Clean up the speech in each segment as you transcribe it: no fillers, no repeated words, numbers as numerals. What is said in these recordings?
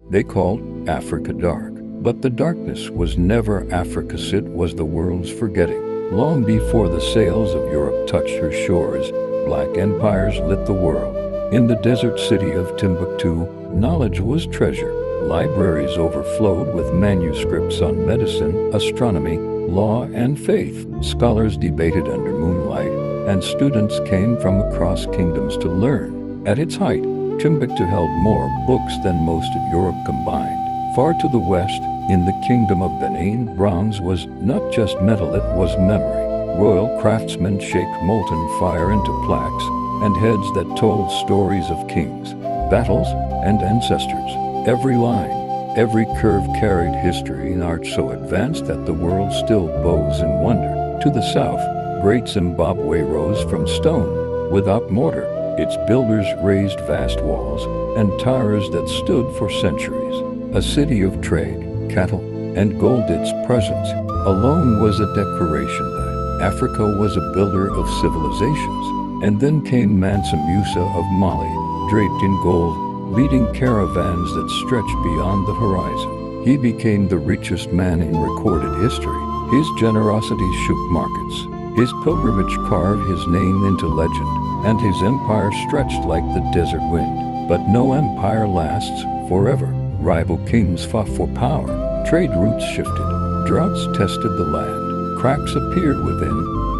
They called Africa dark. But the darkness was never Africa's, it was the world's forgetting. Long before the sails of Europe touched her shores, black empires lit the world. In the desert city of Timbuktu, knowledge was treasure. Libraries overflowed with manuscripts on medicine, astronomy, law, and faith. Scholars debated under moonlight, and students came from across kingdoms to learn. At its height, Timbuktu held more books than most of Europe combined. Far to the west, in the kingdom of Benin, bronze was not just metal, it was memory. Royal craftsmen shaped molten fire into plaques and heads that told stories of kings, battles, and ancestors. Every line, every curve carried history and art so advanced that the world still bows in wonder. To the south, great Zimbabwe rose from stone. Without mortar, its builders raised vast walls and towers that stood for centuries. A city of trade, cattle, and gold, its presence alone was a declaration that Africa was a builder of civilizations. And then came Mansa Musa of Mali, draped in gold, leading caravans that stretched beyond the horizon. He became the richest man in recorded history. His generosity shook markets. His pilgrimage carved his name into legend, and his empire stretched like the desert wind. But no empire lasts forever. Rival kings fought for power. Trade routes shifted. Droughts tested the land. Cracks appeared within,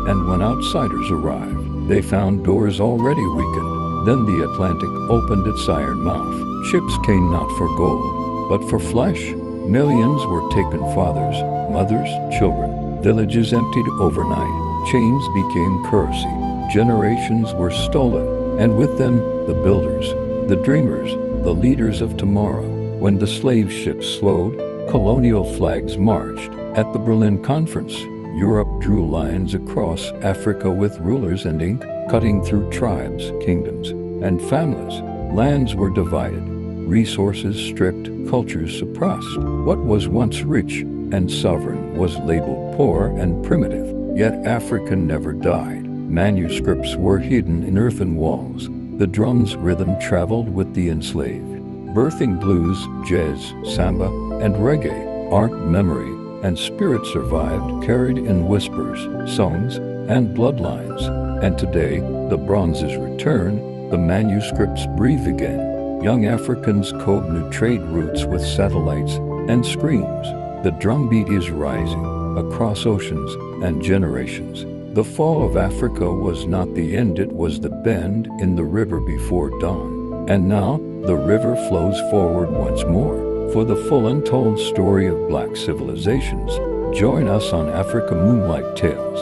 and when outsiders arrived, they found doors already weakened. Then the Atlantic opened its iron mouth. Ships came not for gold, but for flesh. Millions were taken, fathers, mothers, children. Villages emptied overnight. Chains became currency. Generations were stolen, and with them the builders, the dreamers, the leaders of tomorrow. When the slave ships slowed, colonial flags marched. At the Berlin Conference, Europe drew lines across Africa with rulers and ink, cutting through tribes, kingdoms, and families. Lands were divided, resources stripped, cultures suppressed. What was once rich and sovereign was labeled poor and primitive. Yet Africa never died. Manuscripts were hidden in earthen walls. The drum's rhythm traveled with the enslaved, birthing blues, jazz, samba, and reggae. Art, memory, and spirit survived, carried in whispers, songs, and bloodlines. And today, the bronzes return, the manuscripts breathe again. Young Africans code new trade routes with satellites and screams. The drumbeat is rising across oceans and generations. The fall of Africa was not the end, it was the bend in the river before dawn. And now, the river flows forward once more. For the full untold story of Black civilizations, join us on Africa Moonlight Tales.